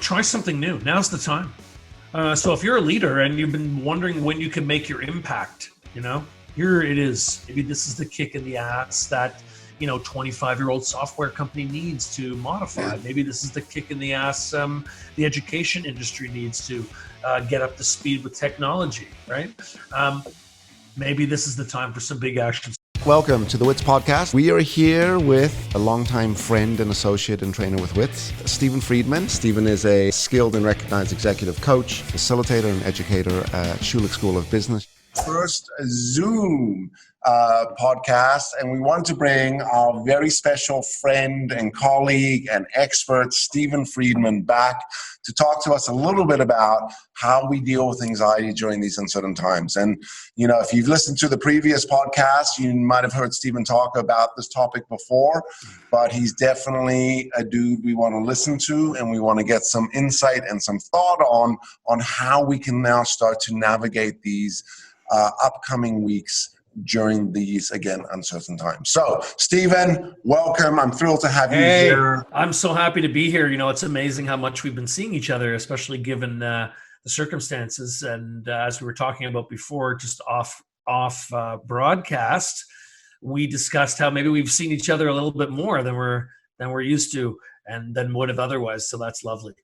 try something new. Now's the time. So if you're a leader and you've been wondering when you can make your impact, here it is. Maybe this is the kick in the ass that 25-year-old software company needs to modify. Maybe this is the kick in the ass the education industry needs to get up to speed with technology, right? Maybe this is the time for some big action. Welcome to the Witz podcast. We are here with a longtime friend and associate and trainer with Witz, Stephen Friedman. Stephen is a skilled and recognized executive coach, facilitator, and educator at Schulich School of Business. First Zoom podcast, and we want to bring our very special friend and colleague and expert Stephen Friedman back to talk to us a little bit about how we deal with anxiety during these uncertain times. And if you've listened to the previous podcast, you might have heard Stephen talk about this topic before, but he's definitely a dude we want to listen to, and we want to get some insight and some thought on how we can now start to navigate these upcoming weeks during these, again, uncertain times. So, Stephen, welcome. I'm thrilled to have you here. I'm so happy to be here. It's amazing how much we've been seeing each other, especially given the circumstances. And as we were talking about before, just off broadcast, we discussed how maybe we've seen each other a little bit more than we're used to, and than would have otherwise. So that's lovely.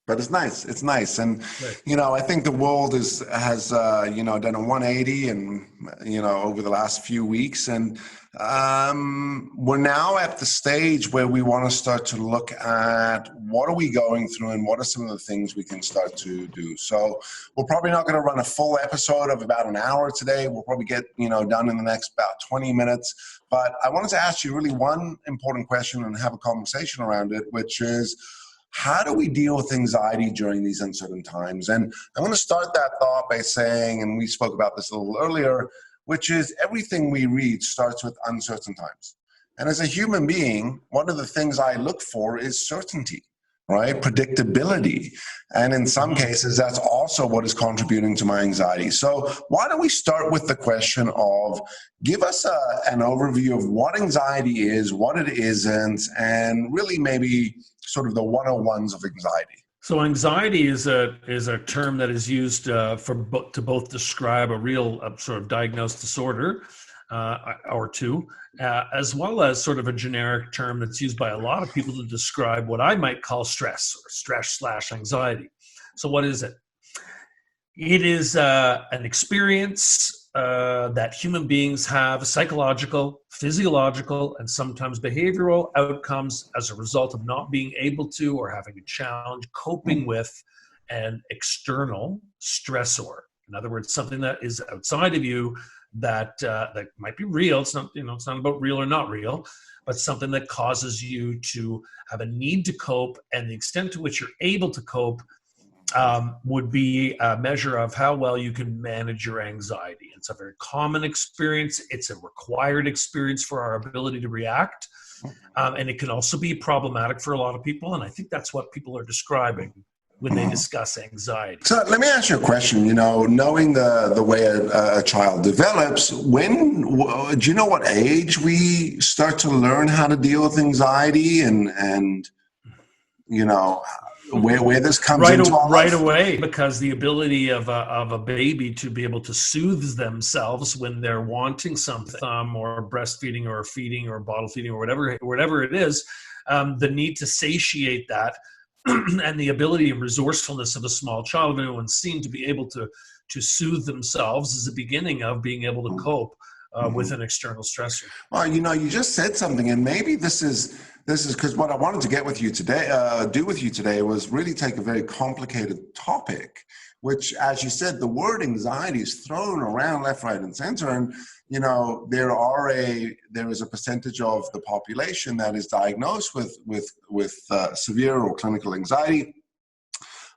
But it's nice. It's nice. And, I think the world has done a 180 and, over the last few weeks. And we're now at the stage where we want to start to look at what are we going through and what are some of the things we can start to do. So we're probably not going to run a full episode of about an hour today. We'll probably get, done in the next about 20 minutes. But I wanted to ask you really one important question and have a conversation around it, which is, how do we deal with anxiety during these uncertain times? And I want to start that thought by saying, and we spoke about this a little earlier, which is everything we read starts with uncertain times. And as a human being, one of the things I look for is certainty, right? Predictability. And in some cases, that's also what is contributing to my anxiety. So why don't we start with the question of, give us an overview of what anxiety is, what it isn't, and really maybe sort of the 101s of anxiety. So anxiety is a term that is used to both describe a real sort of diagnosed disorder or two, as well as sort of a generic term that's used by a lot of people to describe what I might call stress or stress/anxiety. So what is it? It is an experience that human beings have, psychological, physiological, and sometimes behavioral outcomes as a result of not being able to or having a challenge coping with an external stressor. In other words, something that is outside of you that might be real. It's not, it's not about real or not real, but something that causes you to have a need to cope, and the extent to which you're able to cope would be a measure of how well you can manage your anxiety. It's a very common experience. It's a required experience for our ability to react. And it can also be problematic for a lot of people. And I think that's what people are describing when they discuss anxiety. So let me ask you a question. Knowing the way a child develops, do you know what age we start to learn how to deal with anxiety and where this comes into our right life? away, because the ability of a baby to be able to soothe themselves when they're wanting something, or breastfeeding or feeding or bottle feeding or whatever it is, the need to satiate that and the ability and resourcefulness of a small child, everyone's seen, to be able to soothe themselves is the beginning of being able to cope with an external stressor. Well, you just said something, and maybe this is because what I wanted to get with you today, do with you today, was really take a very complicated topic, which, as you said, the word anxiety is thrown around left, right, and center, and there is a percentage of the population that is diagnosed with severe or clinical anxiety,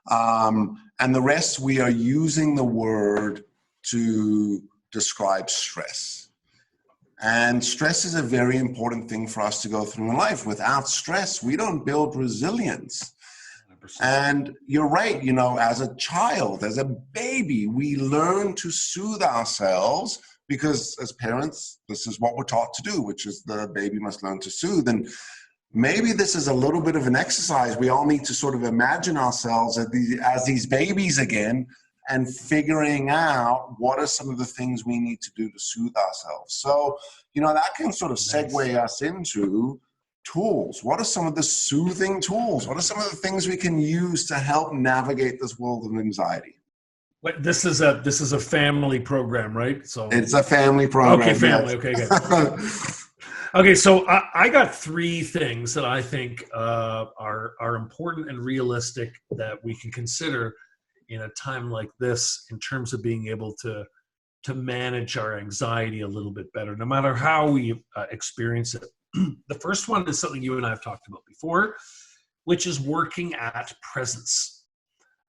and the rest, we are using the word to describe stress. And stress is a very important thing for us to go through in life. Without stress, we don't build resilience. 100%. And you're right, as a child, as a baby, we learn to soothe ourselves because as parents, this is what we're taught to do, which is the baby must learn to soothe. And maybe this is a little bit of an exercise. We all need to sort of imagine ourselves as these babies again, and figuring out what are some of the things we need to do to soothe ourselves. So, that can sort of segue us into tools. What are some of the soothing tools? What are some of the things we can use to help navigate this world of anxiety? But this is a family program, right? So it's a family program. Okay, family. Yes. Okay, good. Okay, so I got 3 things that I think are important and realistic that we can consider in a time like this in terms of being able to manage our anxiety a little bit better, no matter how we experience it. The first one is something you and I have talked about before, which is working at presence.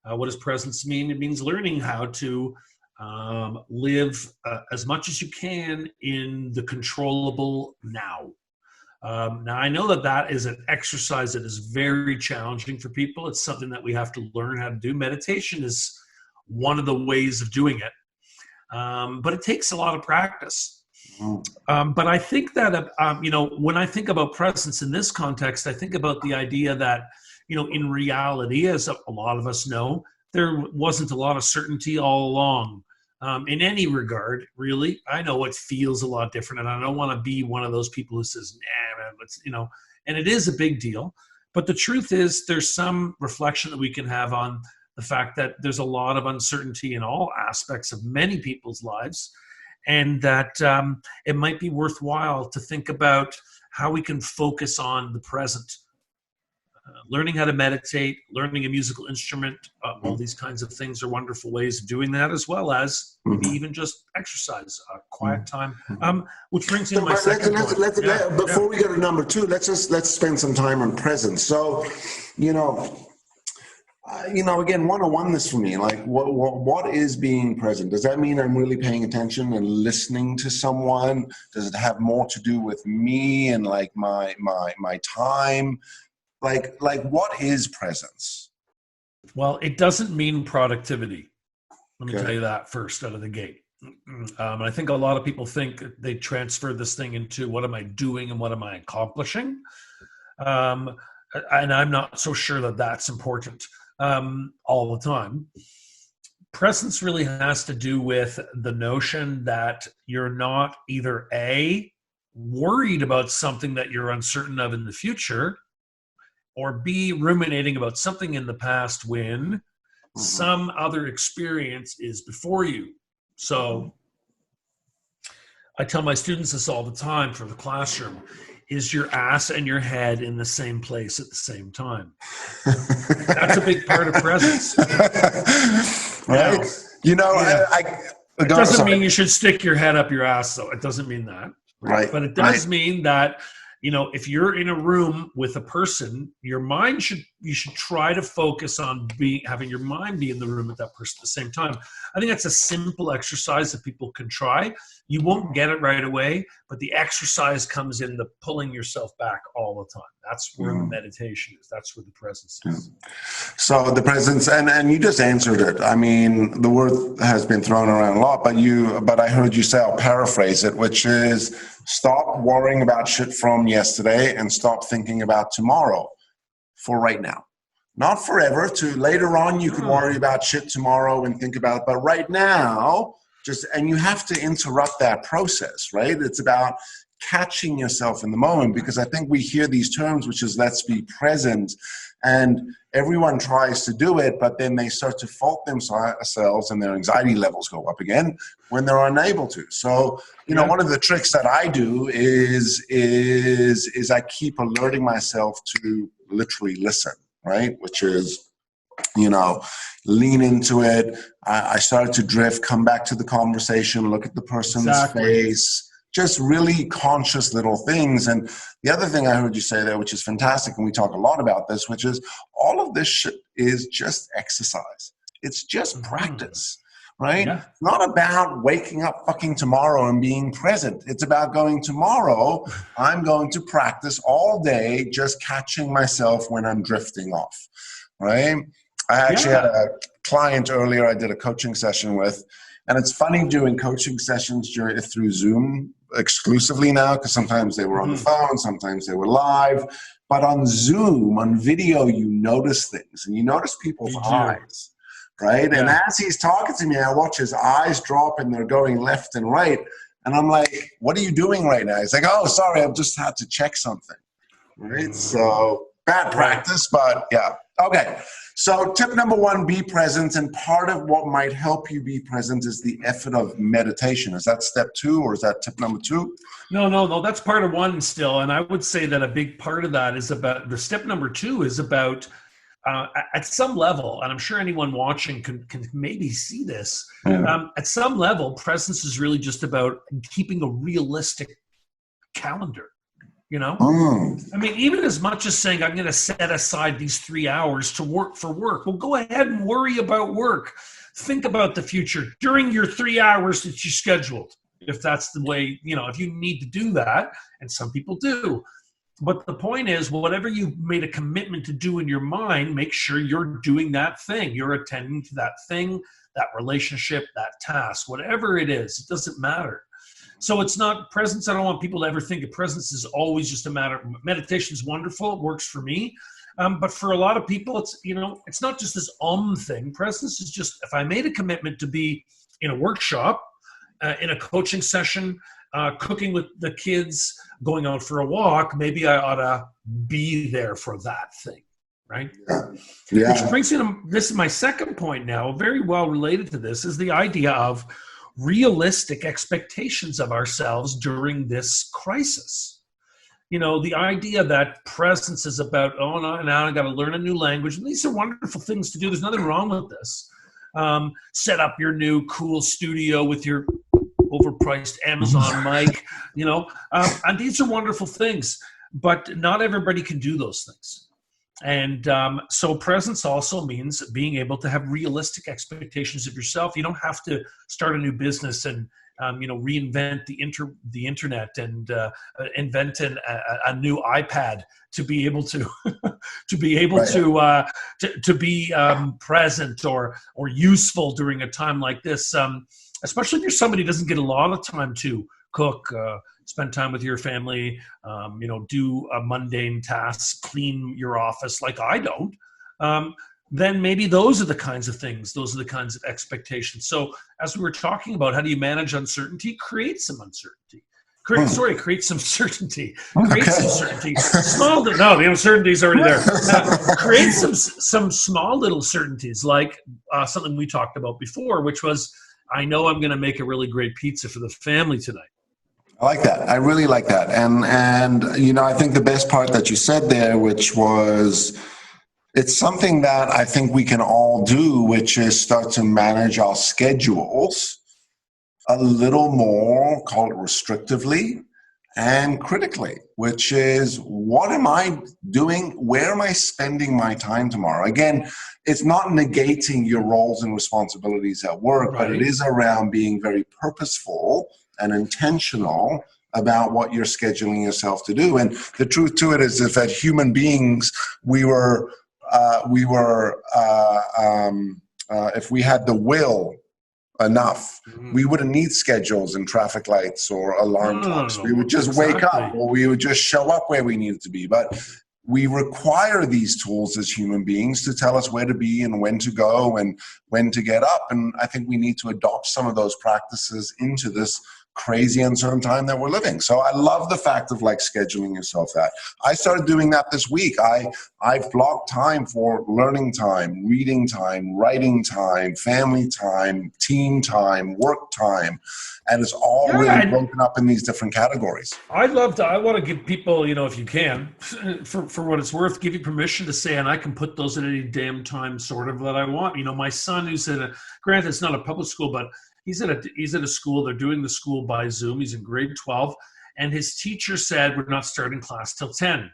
What does presence mean? It means learning how to live as much as you can in the controllable now. Now, I know that is an exercise that is very challenging for people. It's something that we have to learn how to do. Meditation is one of the ways of doing it, but it takes a lot of practice. But I think that, when I think about presence in this context, I think about the idea that, in reality, as a lot of us know, there wasn't a lot of certainty all along. In any regard, really. I know it feels a lot different, and I don't want to be one of those people who says, nah, man, let's, and it is a big deal. But the truth is there's some reflection that we can have on the fact that there's a lot of uncertainty in all aspects of many people's lives, and that it might be worthwhile to think about how we can focus on the present. Learning how to meditate, learning a musical instrument, all these kinds of things are wonderful ways of doing that, as well as maybe even just exercise, quiet time. Which brings me to my second point. Before we go to number 2, let's spend some time on presence. So, again, 101 this for me. Like, what is being present? Does that mean I'm really paying attention and listening to someone? Does it have more to do with me and like my time? Like what is presence? Well, it doesn't mean productivity. Let me tell you that first out of the gate. I think a lot of people think they transfer this thing into what am I doing and what am I accomplishing? And I'm not so sure that that's important all the time. Presence really has to do with the notion that you're not either A, worried about something that you're uncertain of in the future, or B, ruminating about something in the past when some other experience is before you. So I tell my students this all the time for the classroom. Is your ass and your head in the same place at the same time? That's a big part of presence. Right? It doesn't mean you should stick your head up your ass, though. It doesn't mean that. Right. But it does mean that, if you're in a room with a person, you should try to focus on having your mind be in the room with that person at the same time. I think that's a simple exercise that people can try. You won't get it right away, but the exercise comes in the pulling yourself back all the time. That's where the meditation is. That's where the presence is. So the presence, and you just answered it. I mean, the word has been thrown around a lot, but I heard you say, I'll paraphrase it, which is stop worrying about shit from yesterday and stop thinking about tomorrow for right now. Not forever, to later on you could worry about shit tomorrow and think about it, but right now, and you have to interrupt that process, right? It's about catching yourself in the moment, because I think we hear these terms, which is let's be present, and everyone tries to do it, but then they start to fault themselves and their anxiety levels go up again when they're unable to. So, one of the tricks that I do is I keep alerting myself to literally listen, right? Which is, lean into it. I started to drift, come back to the conversation, look at the person's face, just really conscious little things. And the other thing I heard you say there, which is fantastic, and we talk a lot about this, which is all of this shit is just exercise. It's just practice, right? Yeah. It's not about waking up fucking tomorrow and being present. It's about going tomorrow. I'm going to practice all day, just catching myself when I'm drifting off, right? I actually had a client earlier I did a coaching session with, and it's funny doing coaching sessions through Zoom exclusively now, because sometimes they were on the phone, sometimes they were live. But on Zoom, on video, you notice things, and you notice people's eyes, right? Yeah. And as he's talking to me, I watch his eyes drop, and they're going left and right. And I'm like, what are you doing right now? He's like, oh, sorry, I've just had to check something, right? So bad practice, but yeah. Okay, so tip number 1, be present. And part of what might help you be present is the effort of meditation. Is that step 2, or is that tip number 2? No, that's part of 1 still. And I would say that a big part of that is about, the step number 2 is about, at some level, and I'm sure anyone watching can maybe see this, at some level, presence is really just about keeping a realistic calendar. You know, I mean, even as much as saying, I'm going to set aside these 3 hours to work for work. Well, go ahead and worry about work. Think about the future during your 3 hours that you scheduled. If that's the way, you know, if you need to do that, and some people do. But the point is, whatever you've made a commitment to do in your mind, make sure you're doing that thing. You're attending to that thing, that relationship, that task, whatever it is. It doesn't matter. So it's not presence. I don't want people to ever think of presence is always just a matter of meditation is wonderful. It works for me. But for a lot of people, it's, you know, it's not just this thing. Presence is just, if I made a commitment to be in a workshop, in a coaching session, cooking with the kids, going out for a walk, maybe I ought to be there for that thing. Right? Yeah. Which brings me to, this is my second point now, very well related to this, is the idea of realistic expectations of ourselves during this crisis. You know, the idea that presence is about, oh, no, now I got to learn a new language. And these are wonderful things to do. There's nothing wrong with this. Set up your new cool studio with your overpriced Amazon mic, you know, and these are wonderful things, but not everybody can do those things. And so presence also means being able to have realistic expectations of yourself. You don't have to start a new business and you know, reinvent the internet and invent a new iPad to be able to to be able to be present or useful during a time like this. Especially if you're somebody who doesn't get a lot of time to cook, spend time with your family, you know, do a mundane task, clean your office like I don't, then maybe those are the kinds of things, those are the kinds of expectations. So as we were talking about, how do you manage uncertainty? Create some uncertainty. Create some certainty. Create some certainty. The uncertainty's already there. Create some small little certainties, like something we talked about before, which was, I know I'm going to make a really great pizza for the family tonight. I like that. I really like that. And you know, I think the best part that you said there, which was, it's something that I think we can all do, which is start to manage our schedules a little more, call it restrictively and critically, which is, what am I doing? Where am I spending my time tomorrow? Again, it's not negating your roles and responsibilities at work, but it is around being very purposeful and intentional about what you're scheduling yourself to do. And the truth to it is that human beings, if we had the will enough, we wouldn't need schedules and traffic lights or alarm clocks. We would just wake up, or we would just show up where we needed to be. But we require these tools as human beings to tell us where to be and when to go and when to get up. And I think we need to adopt some of those practices into this crazy uncertain time that we're living. So I love the fact of like scheduling yourself that. I started doing that this week. I've blocked time for learning time, reading time, writing time, family time, team time, work time. And it's all really broken up in these different categories. I want to give people, you know, if you can, for what it's worth, give you permission to say, and I can put those at any damn time sort of that I want. You know, my son, who's granted it's not a public school, but he's at a school. They're doing the school by Zoom. He's in grade 12. And his teacher said, we're not starting class till 10,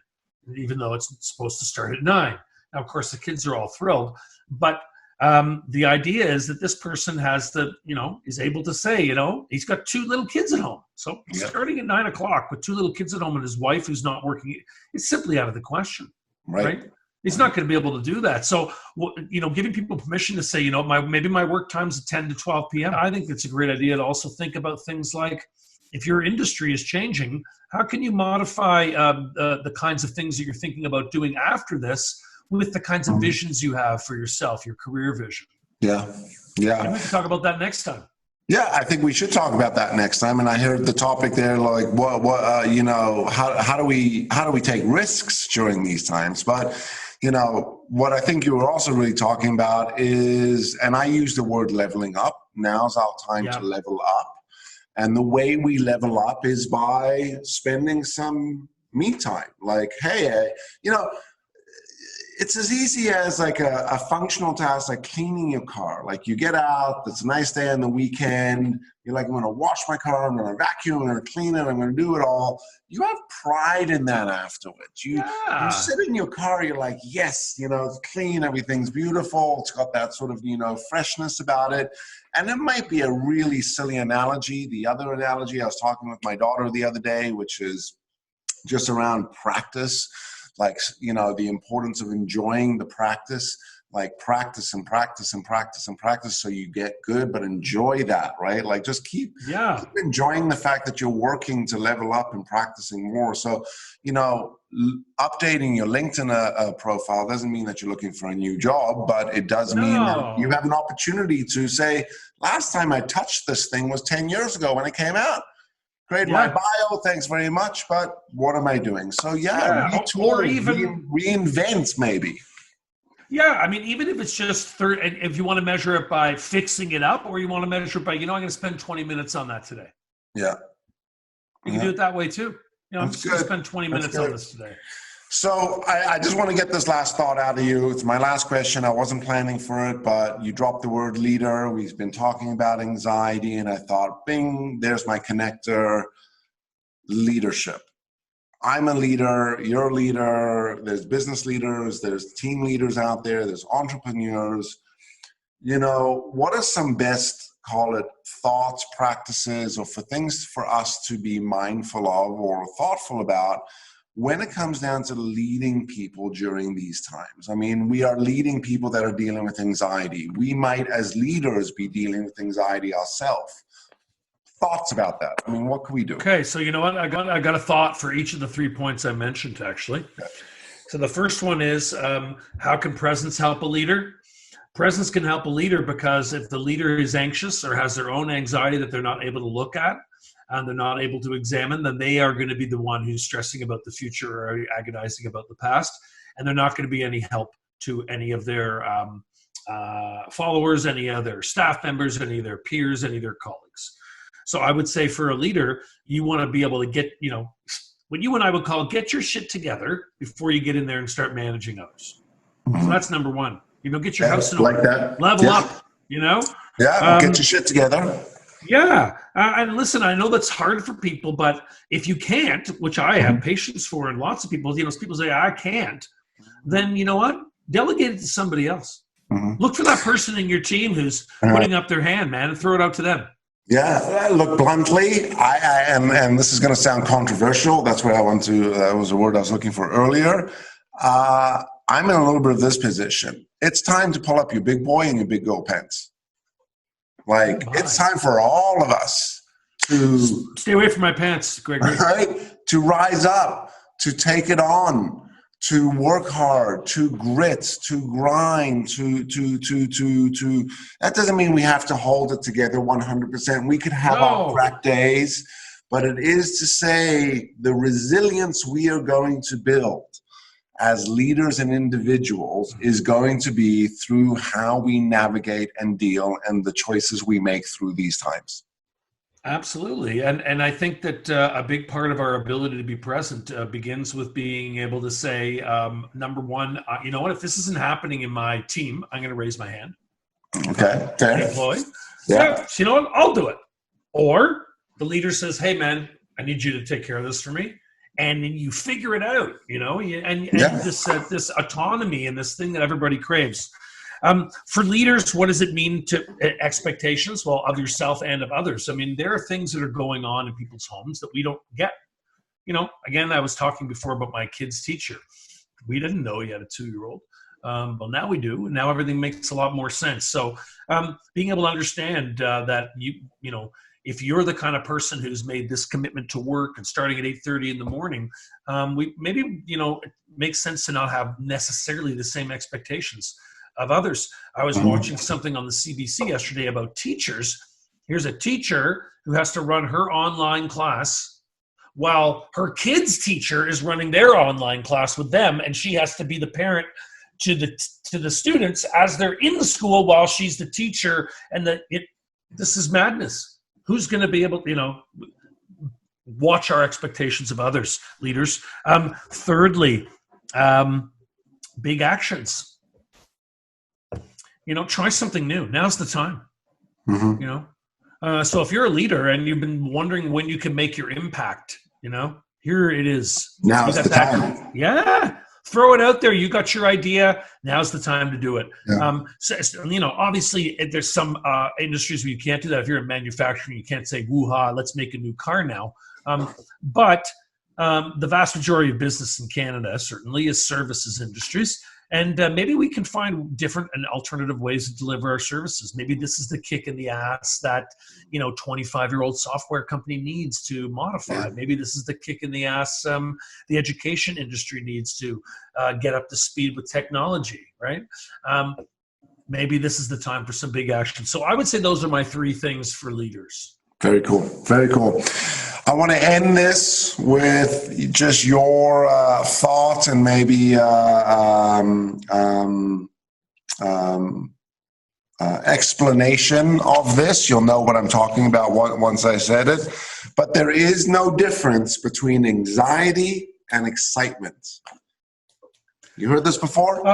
even though it's supposed to start at 9. Now, of course, the kids are all thrilled. But the idea is that this person is able to say, you know, he's got 2 little kids at home. So starting at 9 o'clock with 2 little kids at home and his wife who's not working, it's simply out of the question, right? He's not going to be able to do that. So, you know, giving people permission to say, you know, maybe my work time's at 10 to 12 p.m. I think it's a great idea to also think about things like, if your industry is changing, how can you modify the kinds of things that you're thinking about doing after this with the kinds of visions you have for yourself, your career vision? Yeah. And we can talk about that next time. Yeah, I think we should talk about that next time. And I heard the topic there, like, how do we take risks during these times? But, what I think you were also really talking about is, and I use the word leveling up. Now's our time to level up. And the way we level up is by spending some me time. Like, hey, it's as easy as like a functional task, like cleaning your car. Like you get out, it's a nice day on the weekend. You're like, I'm going to wash my car, I'm going to vacuum, I'm going to clean it, I'm going to do it all. You have pride in that afterwards. You sit in your car, you're like, yes, it's clean, everything's beautiful. It's got that sort of, freshness about it. And it might be a really silly analogy. The other analogy, I was talking with my daughter the other day, which is just around practice. Like, the importance of enjoying the practice, like practice and practice and practice and practice so you get good, but enjoy that, right? Like just keep enjoying the fact that you're working to level up and practicing more. So, updating your LinkedIn profile doesn't mean that you're looking for a new job, but it does mean that you have an opportunity to say, last time I touched this thing was 10 years ago when it came out. Great, my bio, thanks very much, but what am I doing? So retool, or even reinvent maybe. Yeah, I mean, even if it's just if you want to measure it by fixing it up, or you want to measure it by, I'm going to spend 20 minutes on that today. Yeah. You can do it that way too. I'm just going to spend 20 minutes on this today. So I just want to get this last thought out of you. It's my last question. I wasn't planning for it, but you dropped the word leader. We've been talking about anxiety, and I thought, bing, there's my connector. Leadership. I'm a leader. You're a leader. There's business leaders. There's team leaders out there. There's entrepreneurs. What are some best, call it, thoughts, practices, or for things for us to be mindful of or thoughtful about when it comes down to leading people during these times? I mean, we are leading people that are dealing with anxiety. We might, as leaders, be dealing with anxiety ourselves. Thoughts about that? I mean, what can we do? Okay, so you know what? I got a thought for each of the 3 points I mentioned, actually. Okay. So the first one is, how can presence help a leader? Presence can help a leader because if the leader is anxious or has their own anxiety that they're not able to look at, and they're not able to examine, then they are going to be the one who's stressing about the future or agonizing about the past, and they're not going to be any help to any of their followers, any of their staff members, any of their peers, any of their colleagues. So I would say for a leader, you want to be able to get, what you and I would call get your shit together before you get in there and start managing others. So that's number one. Get your house in order. Like that. Level up, Yeah, get your shit together. Yeah. And listen, I know that's hard for people, but if you can't, which I have patience for, and lots of people, people say, I can't, then you know what? Delegate it to somebody else. Look for that person in your team who's putting up their hand, man, and throw it out to them. Yeah, look, bluntly, and this is going to sound controversial. That's where that was a word I was looking for earlier. I'm in a little bit of this position. It's time to pull up your big boy and your big girl pants. Like, it's time for all of us to stay away from my pants, Gregory. Right? To rise up, to take it on, to work hard, to grit, to grind, to that doesn't mean we have to hold it together 100%. We could have our crack days, but it is to say the resilience we are going to build as leaders and individuals is going to be through how we navigate and deal and the choices we make through these times. Absolutely. And I think that a big part of our ability to be present begins with being able to say, number one, you know what, if this isn't happening in my team, I'm going to raise my hand. Okay. Employee. Yeah. So you know what, I'll do it. Or the leader says, hey, man, I need you to take care of this for me. And then you figure it out, and this autonomy and this thing that everybody craves. For leaders, what does it mean to expectations? Well, of yourself and of others. I mean, there are things that are going on in people's homes that we don't get. Again, I was talking before about my kid's teacher. We didn't know he had a 2-year-old. Well, now we do. And now everything makes a lot more sense. So being able to understand that, if you're the kind of person who's made this commitment to work and starting at 8:30 in the morning, it makes sense to not have necessarily the same expectations of others. I was watching something on the CBC yesterday about teachers. Here's a teacher who has to run her online class while her kid's teacher is running their online class with them, and she has to be the parent to the students as they're in the school while she's the teacher. And this is madness. Who's going to be able to, watch our expectations of others, leaders? Thirdly, big actions. Try something new. Now's the time. So if you're a leader and you've been wondering when you can make your impact, here it is. Now's the time. Yeah. Throw it out there. You got your idea. Now's the time to do it. Yeah. Obviously there's some industries where you can't do that. If you're in manufacturing, you can't say, woo-ha, let's make a new car now. But the vast majority of business in Canada certainly is services industries. And maybe we can find different and alternative ways to deliver our services. Maybe this is the kick in the ass that, 25-year-old software company needs to modify. Maybe this is the kick in the ass the education industry needs to get up to speed with technology, right? Maybe this is the time for some big action. So I would say those are my 3 things for leaders. Very cool. Very cool. I want to end this with just your thoughts and maybe explanation of this. You'll know what I'm talking about once I said it. But there is no difference between anxiety and excitement. You heard this before?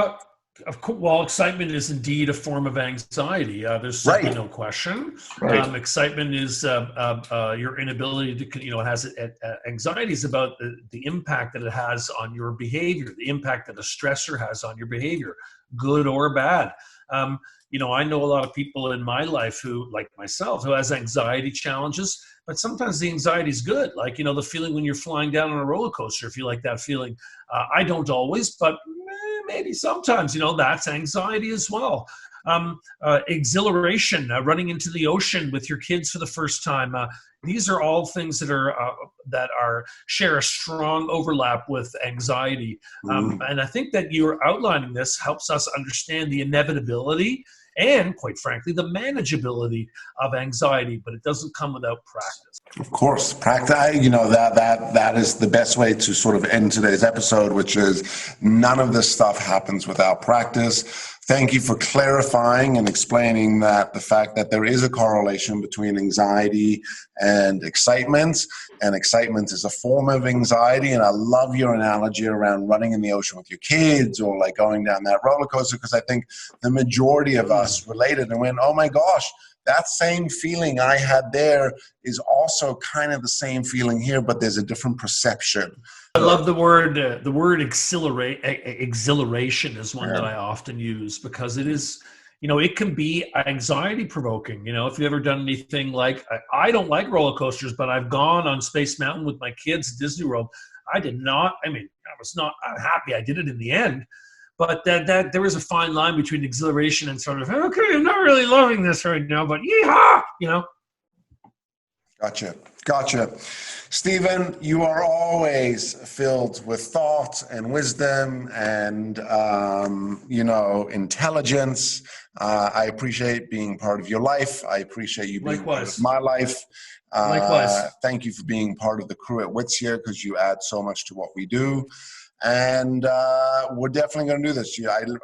Of course, well, excitement is indeed a form of anxiety. There's certainly no question. Right. Excitement is your inability to, it has anxiety is about the impact that it has on your behavior, the impact that a stressor has on your behavior, good or bad. I know a lot of people in my life who, like myself, who has anxiety challenges, but sometimes the anxiety is good. Like, the feeling when you're flying down on a roller coaster, if you like that feeling. I don't always, but maybe sometimes, that's anxiety as well. Exhilaration, running into the ocean with your kids for the first time. These are all things that share a strong overlap with anxiety. And I think that you're outlining this helps us understand the inevitability and, quite frankly, the manageability of anxiety, but it doesn't come without practice. Of course, practice. That is the best way to sort of end today's episode, which is none of this stuff happens without practice. Thank you for clarifying and explaining that the fact that there is a correlation between anxiety and excitement is a form of anxiety. And I love your analogy around running in the ocean with your kids or like going down that roller coaster, because I think the majority of us related and went, oh my gosh, that same feeling I had there is also kind of the same feeling here, but there's a different perception. I love the word exhilaration is one that I often use, because it is, it can be anxiety provoking. If you've ever done anything like, I don't like roller coasters, but I've gone on Space Mountain with my kids at Disney World. I was not happy I did it in the end. But that there is a fine line between exhilaration and sort of, okay, I'm not really loving this right now, but yeehaw, Gotcha. Stephen, you are always filled with thought and wisdom and, intelligence. I appreciate being part of your life. I appreciate you being part of my life. Likewise. Thank you for being part of the crew at Witz here, because you add so much to what we do. And we're definitely going to do this.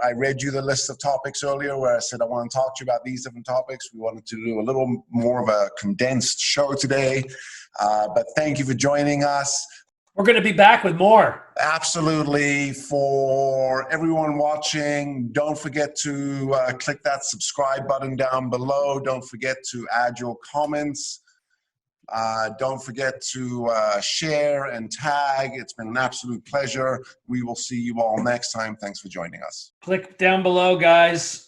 I read you the list of topics earlier where I said I want to talk to you about these different topics. We wanted to do a little more of a condensed show today. But thank you for joining us. We're going to be back with more. Absolutely. For everyone watching, don't forget to click that subscribe button down below. Don't forget to add your comments. Don't forget to share and tag. It's been an absolute pleasure. We will see you all next time. Thanks for joining us. Click down below, guys.